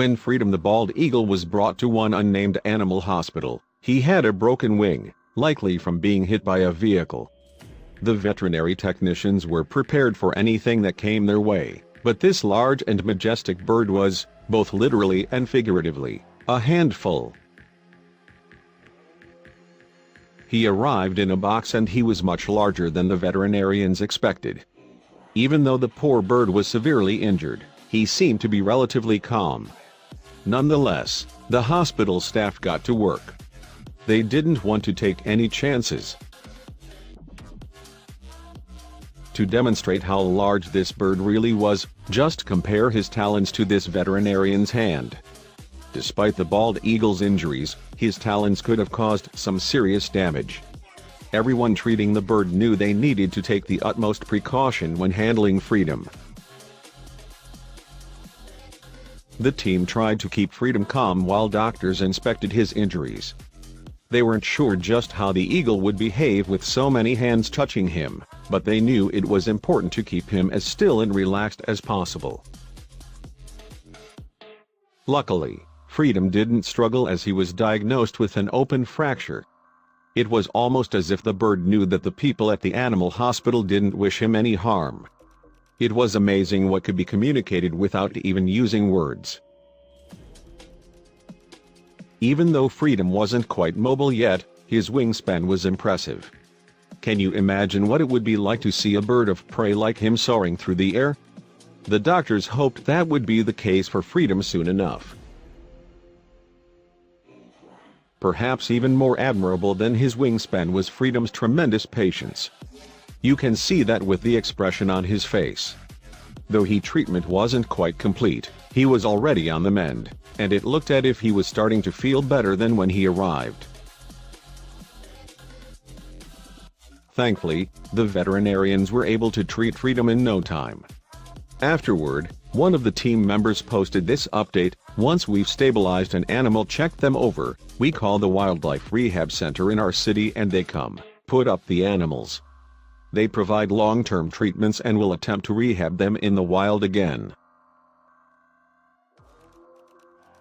When Freedom the bald eagle was brought to one unnamed animal hospital, he had a broken wing, likely from being hit by a vehicle. The veterinary technicians were prepared for anything that came their way, but this large and majestic bird was, both literally and figuratively, a handful. He arrived in a box and he was much larger than the veterinarians expected. Even though the poor bird was severely injured, he seemed to be relatively calm. Nonetheless, the hospital staff got to work. They didn't want to take any chances. To demonstrate how large this bird really was, just compare his talons to this veterinarian's hand. Despite the bald eagle's injuries, his talons could have caused some serious damage. Everyone treating the bird knew they needed to take the utmost precaution when handling Freedom. The team tried to keep Freedom calm while doctors inspected his injuries. They weren't sure just how the eagle would behave with so many hands touching him, but they knew it was important to keep him as still and relaxed as possible. Luckily, Freedom didn't struggle as he was diagnosed with an open fracture. It was almost as if the bird knew that the people at the animal hospital didn't wish him any harm. It was amazing what could be communicated without even using words. Even though Freedom wasn't quite mobile yet, his wingspan was impressive. Can you imagine what it would be like to see a bird of prey like him soaring through the air? The doctors hoped that would be the case for Freedom soon enough. Perhaps even more admirable than his wingspan was Freedom's tremendous patience. You can see that with the expression on his face. Though his treatment wasn't quite complete, he was already on the mend, and it looked as if he was starting to feel better than when he arrived. Thankfully, the veterinarians were able to treat Freedom in no time. Afterward, one of the team members posted this update: "Once we've stabilized an animal, checked them over, we call the wildlife rehab center in our city and they come, put up the animals. They provide long-term treatments and will attempt to rehab them in the wild again."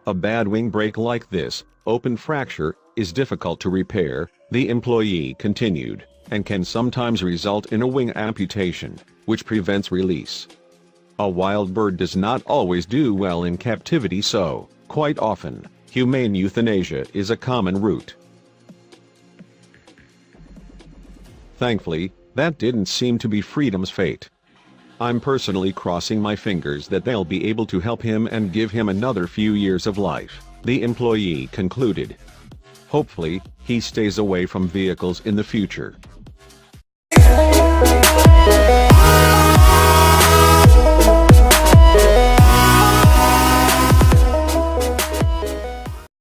A bad wing break like this, open fracture, is difficult to repair, the employee continued, and can sometimes result in a wing amputation, which prevents release. A wild bird does not always do well in captivity, so, quite often, humane euthanasia is a common route. Thankfully, that didn't seem to be Freedom's fate. I'm personally crossing my fingers that they'll be able to help him and give him another few years of life, the employee concluded. Hopefully, he stays away from vehicles in the future.